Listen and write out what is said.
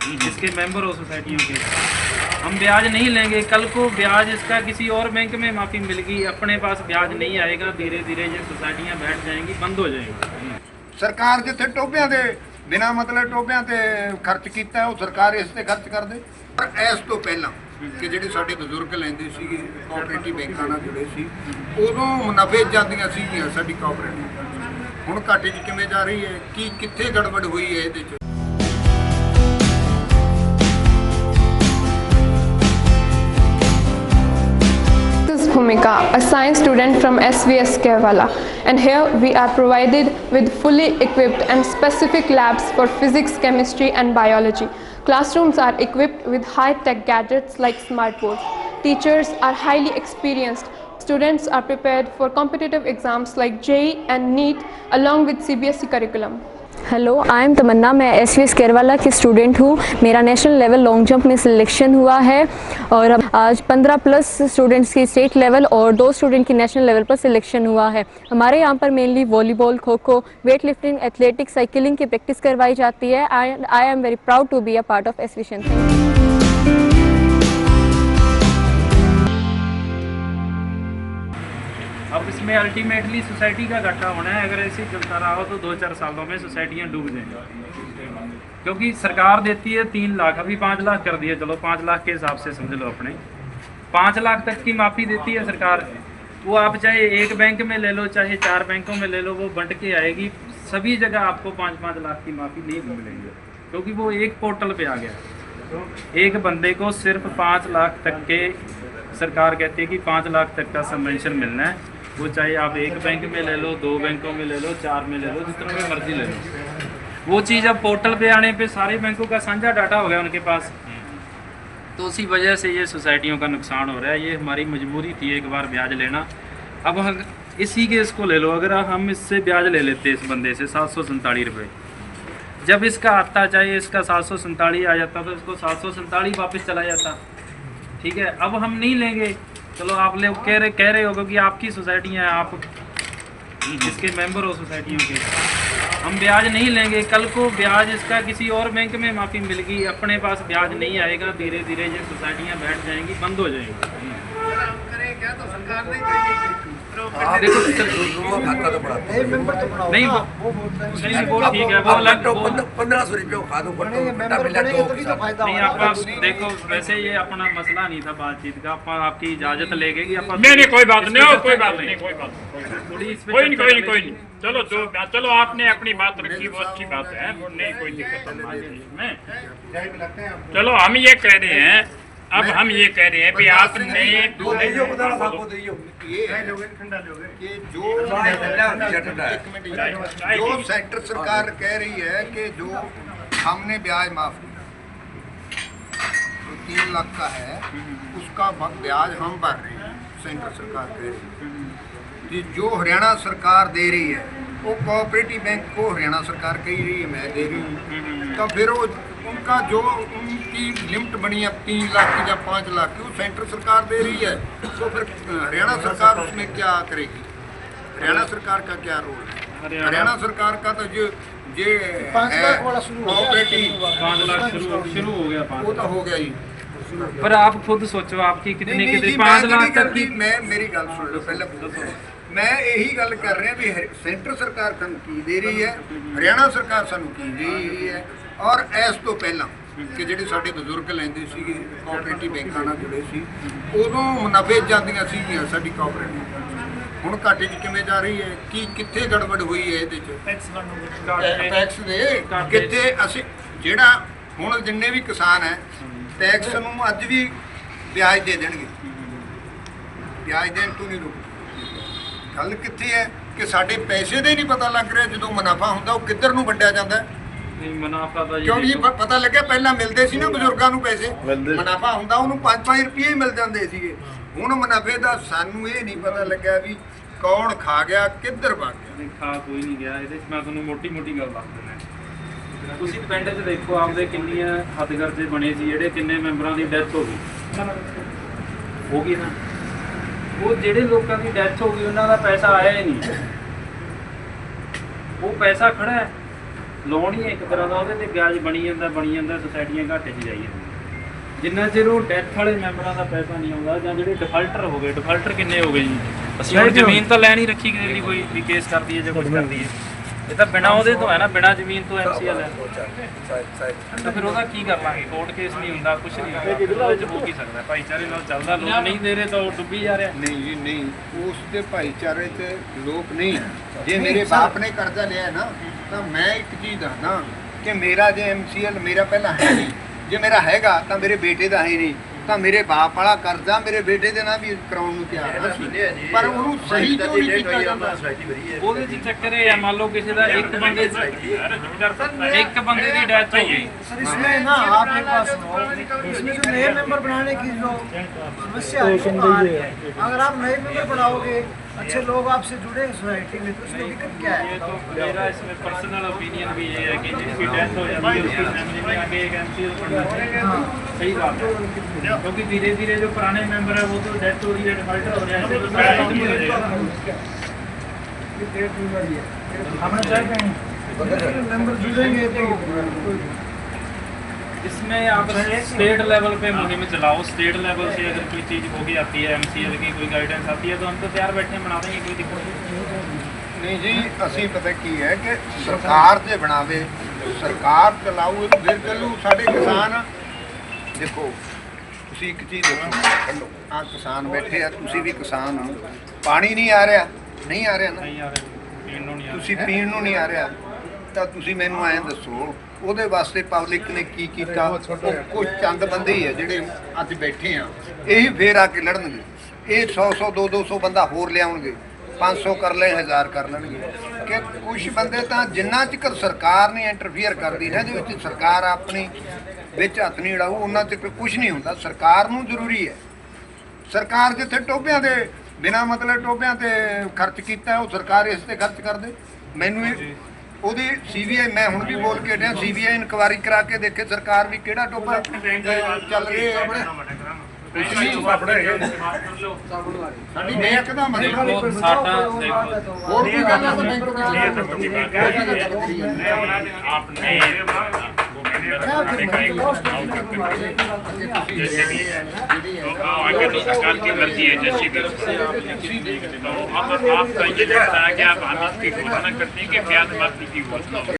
इसके मेंबर हो सोसाइटियों के, हम ब्याज नहीं लेंगे। कल को ब्याज इसका किसी और बैंक में माफ़ी मिल गई, अपने पास ब्याज नहीं आएगा, धीरे धीरे ये सोसाइटियाँ बैठ जाएंगी, बंद हो जाएंगी। सरकार जिथे टोबियां दे बिना मतलब टोबियां ते खर्च किया वो सरकार इस ते खर्च कर दे। पर इस तो पहला कि ਜਿਹੜੇ ਸਾਡੇ ਬਜ਼ੁਰਗ ਲੈਂਦੇ ਸੀ ਕੋਆਪਰੇਟਿਵ ਬੈਂਕਾਂ ਨਾਲ ਜੁੜੇ ਸੀ ਉਦੋਂ ਮੁਨਾਫੇ ਜਾਂਦੀਆਂ ਸੀਗੀਆਂ ਸਾਡੀ ਕੋਆਪਰੇਟਿਵ, ਹੁਣ ਘਾਟੇ 'ਚ ਕਿਵੇਂ ਜਾ ਰਹੀ ਹੈ, ਕੀ ਕਿੱਥੇ ਗੜਬੜ ਹੋਈ ਹੈ ਇਹਦੇ 'ਚ। Bhumika, a science student from SVS Kerala, and here we are provided with fully equipped and specific labs for physics, chemistry and biology. Classrooms are equipped with high-tech gadgets like smartboards. Teachers are highly experienced. Students are prepared for competitive exams like JEE and NEET along with CBSE curriculum. Hello, I am Tamanna. मैं SVS Kerwala की student हूँ। मेरा national level long jump में selection हुआ है और आज 15+ students की स्टेट लेवल और 2 स्टूडेंट की नेशनल लेवल पर सिलेक्शन हुआ है। हमारे यहाँ पर mainly volleyball, kho kho, weight lifting, athletics, cycling की प्रैक्टिस करवाई जाती है। I am very proud to be a part of SVS. अब इसमें अल्टीमेटली सोसाइटी का घाटा होना है। अगर ऐसे चलता रहा हो तो 2-4 सालों में सोसाइटियाँ डूब जाएंगी, क्योंकि सरकार देती है 3 लाख, अभी 5 लाख कर दिया, चलो 5 लाख के हिसाब से समझ लो अपने 5 लाख तक की माफ़ी देती है सरकार। वो आप चाहे एक बैंक में ले लो, चाहे 4 बैंकों में ले लो, वो बंट के आएगी। सभी जगह आपको 5-5 लाख की माफ़ी नहीं मिलेंगे, क्योंकि वो एक पोर्टल पे आ गया। एक बंदे को सिर्फ 5 लाख तक के सरकार कहती है कि 5 लाख तक का सबवेंशन मिलना है। वो चाहे आप एक बैंक में ले लो, 2 बैंकों में ले लो, 4 में ले लो, जितना भी मर्जी ले लो। वो चीज़ अब पोर्टल पे आने पे सारे बैंकों का साझा डाटा हो गया उनके पास, तो उसी वजह से ये सोसाइटियों का नुकसान हो रहा है। ये हमारी मजबूरी थी एक बार ब्याज लेना। अब हम इसी केस को ले लो, अगर हम इससे ब्याज ले लेते इस बंदे से 747 रुपये, जब इसका आता चाहे इसका 747 आ जाता तो इसको 747 वापस चला जाता। ठीक है, अब हम नहीं लेंगे। चलो आप लोग कह रहे हो कि आपकी सोसाइटियाँ हैं, आप इसके मेंबर हो सोसाइटियों के, हम ब्याज नहीं लेंगे। कल को ब्याज इसका किसी और बैंक में माफ़ी मिल गई, अपने पास ब्याज नहीं आएगा, धीरे धीरे ये सोसाइटियाँ बैठ जाएंगी, बंद हो जाएंगी। देखो खाता तो बढ़ाते हैं नहीं वो ठीक है, वो अलग 1500 रुपये खा दो नहीं। आपका देखो वैसे ये अपना मसला नहीं था बातचीत का, आपकी इजाजत लेके कि नहीं कोई बात नहीं, कोई बात नहीं, कोई नहीं। चलो आपने अपनी बात रखी, वो अच्छी बात है, वो नहीं कोई दिक्कत नहीं। चलो हम ये कह रहे हैं, अब हम ये कह रहे हैं कि आपने जो सेंटर सरकार कह रही है कि जो हमने ब्याज माफ किया 3 लाख का है, उसका ब्याज हम भर रहे हैं, सेंटर सरकार कह रही है। जो हरियाणा सरकार दे रही है वो कोऑपरेटिव बैंक को हरियाणा सरकार कह रही है मैं दे रही हूँ, तो फिर वो उनका जो उनकी लिमिट बनी है 3 लाख की या 5 लाख की, वो सेंटर सरकार दे रही है, तो फिर हरियाणा सरकार उसमें क्या करेगी? हरियाणा सरकार का क्या रोल है? हरियाणा सरकार का तो जो ये कोऑपरेटिव 5 लाख शुरू हो गया, वो तो हो गया ही। पर आप खुद सोचो आपकी कितनी 5 लाख तक की। मैं मेरी गल सुन लो पहले, मैं यही गल कर रहा भी सेंटर सरकार सानू की दे रही है, हरियाणा सरकार सानू की दे रही है। और इस तो पहला कि ਜਿਹੜੇ ਸਾਡੇ ਬਜ਼ੁਰਗ ਲੈਂਦੇ ਸੀਗੇ ਕੋਆਪਰੇਟਿਵ ਬੈਂਕਾਂ ਨਾਲ ਜੁੜੇ ਸੀ ਉਦੋਂ ਮੁਨਾਫੇ ਜਾਂਦੀਆਂ ਸੀਗੀਆਂ ਸਾਡੀ ਕੋਆਪਰੇਟਿਵ, ਹੁਣ ਘਾਟੇ 'ਚ ਕਿਵੇਂ ਜਾ ਰਹੀ ਹੈ, ਕੀ ਕਿੱਥੇ ਗੜਬੜ ਹੋਈ ਹੈ ਇਹਦੇ 'ਚ? ਟੈਕਸ ਦੇ ਕਿੱਥੇ ਅਸੀਂ ਜਿਹੜਾ ਹੁਣ ਜਿੰਨੇ ਵੀ ਕਿਸਾਨ ਹੈ ਟੈਕਸ ਨੂੰ ਅੱਜ ਵੀ ਵਿਆਜ ਦੇ ਦੇਣਗੇ, ਵਿਆਜ ਦੇਣ ਤੋਂ ਨਹੀਂ ਰੁਕ। ਗੱਲ ਕਿੱਥੇ ਹੈ ਕਿ ਸਾਡੇ ਪੈਸੇ ਦੇ ਨਹੀਂ ਪਤਾ ਲੱਗ ਰਿਹਾ, ਜਦੋਂ ਮੁਨਾਫਾ ਹੁੰਦਾ ਉਹ ਕਿੱਧਰ ਨੂੰ ਵੰਡਿਆ ਜਾਂਦਾ ਹੈ। मुनाफा था क्योंकि पता लगे पहला मिलते सी ना बजुर्गों को पैसे, मुनाफा होंदा उन्होंने 5-5 रुपये ही मिल जाते थे। हुण मुनाफे का सानू ये नहीं पता लग्या भी कौन खा गया किधर भाग गया। खा कोई नहीं गया, ये मैं तुहानू मोटी गल दस देना। तुसीं पिंड 'च देखो आपदे किन्नियां हदगर्जे बने सी, जिहड़े किन्ने मैंबरां दी डैथ हो गई ना, वो जिहड़े लोकां दी डैथ हो गई उन्हां दा पैसा आया ही नहीं, वो पैसा खड़ा है ਲੋਨ ਹੀ ਇੱਕ ਤਰ੍ਹਾਂ ਦਾ, ਉਹਦੇ ਤੇ ਵਿਆਜ ਬਣੀ ਜਾਂਦਾ, ਸੁਸਾਇਟੀਆਂ ਘਾਟੇ 'ਚ ਜਾਈ ਜਾਂਦੀਆਂ। ਜਿੰਨਾ ਚਿਰ ਉਹ ਡੈਥ ਵਾਲੇ ਮੈਂਬਰਾਂ ਦਾ ਪੈਸਾ ਨਹੀਂ ਆਉਂਦਾ, ਜਾਂ ਜਿਹੜੇ ਡਿਫਾਲਟਰ ਹੋ ਗਏ, ਡਿਫਾਲਟਰ ਕਿੰਨੇ ਹੋ ਗਏ ਜੀ? ਅਸੀਂ ਹੁਣ ਜ਼ਮੀਨ ਤਾਂ ਲੈ ਨਹੀਂ ਰੱਖੀ ਕਿਸੇ ਲਈ, ਕੋਈ ਵੀ ਕੇਸ ਕਰਦੀ ਹੈ ਜਾਂ ਕੁਝ ਕਰਦੀ ਹੈ, ਇਹ ਤਾਂ ਬਿਨਾਂ ਉਹਦੇ ਤੋਂ ਹੈ ਨਾ, ਬਿਨਾਂ ਜ਼ਮੀਨ ਤੋਂ MCL ਹੈ, ਤਾਂ ਫਿਰ ਉਹਦਾ ਕੀ ਕਰ ਲਾਂਗੇ? ਕੋਰਟ ਕੇਸ ਨਹੀਂ ਹੁੰਦਾ, ਕੁਝ ਨਹੀਂ ਹੁੰਦਾ, ਉਹਦੇ 'ਚ ਹੋ ਕੀ ਸਕਦਾ? ਭਾਈਚਾਰੇ ਨਾਲ ਚੱਲਦਾ, ਲੋਕ ਨਹੀਂ ਦੇ ਰਹੇ ਤਾਂ ਉਹ ਡੁੱਬੀ ਜਾ ਰਿਹਾ। ਨਹੀਂ ਜੀ ਨਹੀਂ, ਉਸ ਦੇ ਭਾਈਚਾਰੇ 'ਚ ਲੋਕ ਨਹੀਂ ਹੈ। ਜੇ ਮੇਰੇ ਬਾਪ ਨੇ ਕਰਜ਼ਾ ਲਿਆ ਨਾ, ਤਾਂ ਮੈਂ ਇੱਕ ਚੀਜ਼ ਦੱਸਦਾ ਕਿ ਮੇਰਾ ਜੇ MCL ਮੇਰਾ ਪਹਿਲਾਂ ਹੈ ਨਹੀਂ, ਜੇ ਮੇਰਾ ਹੈਗਾ ਤਾਂ ਮੇਰੇ ਬੇਟੇ ਦਾ ਹੈ ਨਹੀਂ, ਤਾਂ ਮੇਰੇ ਬਾਪ ਵਾਲਾ ਕਰਜ਼ਾ ਮੇਰੇ ਬੇਟੇ ਦੇ ਨਾਲ ਵੀ ਕਰਾਉਣ ਨੂੰ ਤਿਆਰ ਹਾਂ, ਪਰ ਉਹਨੂੰ ਸਹੀ ਕਿਉਂ ਨਹੀਂ ਕੀਤਾ ਜਾਂਦਾ? ਉਹਦੇ 'ਚ ਚੱਕਰ ਇਹ ਹੈ, ਮੰਨ ਲਓ ਕਿਸੇ ਦਾ ਇੱਕ ਬੰਦੇ ਦੀ ਡੈਥ ਹੋ गई, सर इसमें ना आप एक बात सुनो, इसमें जो नए मेंबर बनाने की जो समस्या है वो आ रही है। अगर आप नए मेंबर बनाओगे, अच्छे लोग आपसे जुड़े सोसाइटी में, तो उसमें दिक्कत क्या है? ये तो मेरा इसमें पर्सनल ओपिनियन भी ये है कि जिसकी डेथ हो जाती है उसकी फैमिली में आगे एक MCL बनना चाहिए। सही बात है, क्योंकि धीरे धीरे जो पुराने मेंबर है वो तो डेथ हो रही है, डिफाल्टर हो रहे हैं, तो शायद नहीं हो जाएगा। हम चाहते हैं मेंबर जुड़ेंगे तो इसमें आप स्टेट लेवल पे मुहिम चलाओ, स्टेट लेवल से अगर कोई चीज़ हो भी आती है, MCL की कोई गाइडेंस आती है, तो हम तो तैयार बैठे हैं, बना देंगे, कोई दिक्कत नहीं। ਨਹੀਂ ਜੀ, ਅਸੀਂ ਪਤਾ ਕੀ ਹੈ ਕਿ ਸਰਕਾਰ ਜੇ ਬਣਾਵੇ, ਸਰਕਾਰ ਚਲਾਊ, ਫਿਰ ਚੱਲੂ। ਸਾਡੇ ਕਿਸਾਨ ਦੇਖੋ, ਤੁਸੀਂ ਇੱਕ ਚੀਜ਼ ਦੇਖੋ, ਆ ਕਿਸਾਨ ਬੈਠੇ ਆ, ਤੁਸੀਂ ਵੀ ਕਿਸਾਨ ਹੋ, ਪਾਣੀ ਨਹੀਂ ਆ ਰਿਹਾ, ਨਹੀਂ ਆ ਰਿਹਾ ਨਾ, नहीं आ रहे, पीने नहीं आ ਤੁਸੀਂ ਪੀਣ ਨੂੰ ਨਹੀਂ ਆ ਰਿਹਾ, ਤਾਂ ਤੁਸੀਂ ਮੈਨੂੰ ਐਂ ਦੱਸੋ ਉਹਦੇ ਵਾਸਤੇ ਪਬਲਿਕ ਨੇ ਕੀ ਕੀਤਾ? ਉਹ ਕੁਝ ਚੰਦ ਬੰਦੇ ਹੀ ਆ ਜਿਹੜੇ ਅੱਜ ਬੈਠੇ ਆ, ਇਹੀ ਫੇਰ ਆ ਕੇ ਲੜਨਗੇ। ਇਹ 100 200 ਬੰਦਾ ਹੋਰ ਲਿਆਉਣਗੇ, 500 ਕਰ ਲੈ, 1000 ਕਰ ਲੈਣਗੇ। ਕਿ ਕੁਝ ਬੰਦੇ ਤਾਂ ਜਿੰਨਾ ਚਿਰ ਸਰਕਾਰ ਨਹੀਂ ਇੰਟਰਫੀਅਰ ਕਰਦੀ ਨਾ, ਇਹਦੇ ਵਿੱਚ ਸਰਕਾਰ ਆਪਣੀ ਵਿੱਚ ਹੱਥ ਨਹੀਂ ਅੜਾਊ, ਉਹਨਾਂ ਚਿਰ ਕੁਝ ਨਹੀਂ ਹੁੰਦਾ। ਸਰਕਾਰ ਨੂੰ ਜ਼ਰੂਰੀ ਹੈ, ਸਰਕਾਰ ਜਿੱਥੇ ਟੋਭਿਆਂ ਦੇ ਬਿਨਾਂ ਮਤਲਬ ਟੋਭਿਆਂ ਤੇ ਖਰਚ ਕੀਤਾ, ਉਹ ਸਰਕਾਰ ਇਸ ਤੇ ਖਰਚ ਕਰ ਦੇ। ਮੈਨੂੰ ਇਹ ਉਹਦੀ CBI, ਮੈਂ ਹੁਣ ਵੀ ਬੋਲ ਕੇ ਹਟਿਆ, CBI ਇਨਕੁਆਇਰੀ ਕਰਾ ਕੇ ਦੇਖੇ ਸਰਕਾਰ ਵੀ ਕਿਹੜਾ ਟੋਭਾ ਚੱਲ ਰਿਹਾ ਹੈ। ਸਾਡੀ ਬੈਂਕ ਦਾ ਮਸਲਾ देखो साडा देखो ਹੋਰ ਕੀ ਗੱਲ ਹੈ ਤਾਂ ਬੈਂਕ ਦਾ जैसे भी तो आगे तो सरकार की मर्जी है, जैसे भी तो अब आपका ये लगता है कि आप हम इसकी घोषणा करते हैं कि ब्याज माफी की घोषणा हो।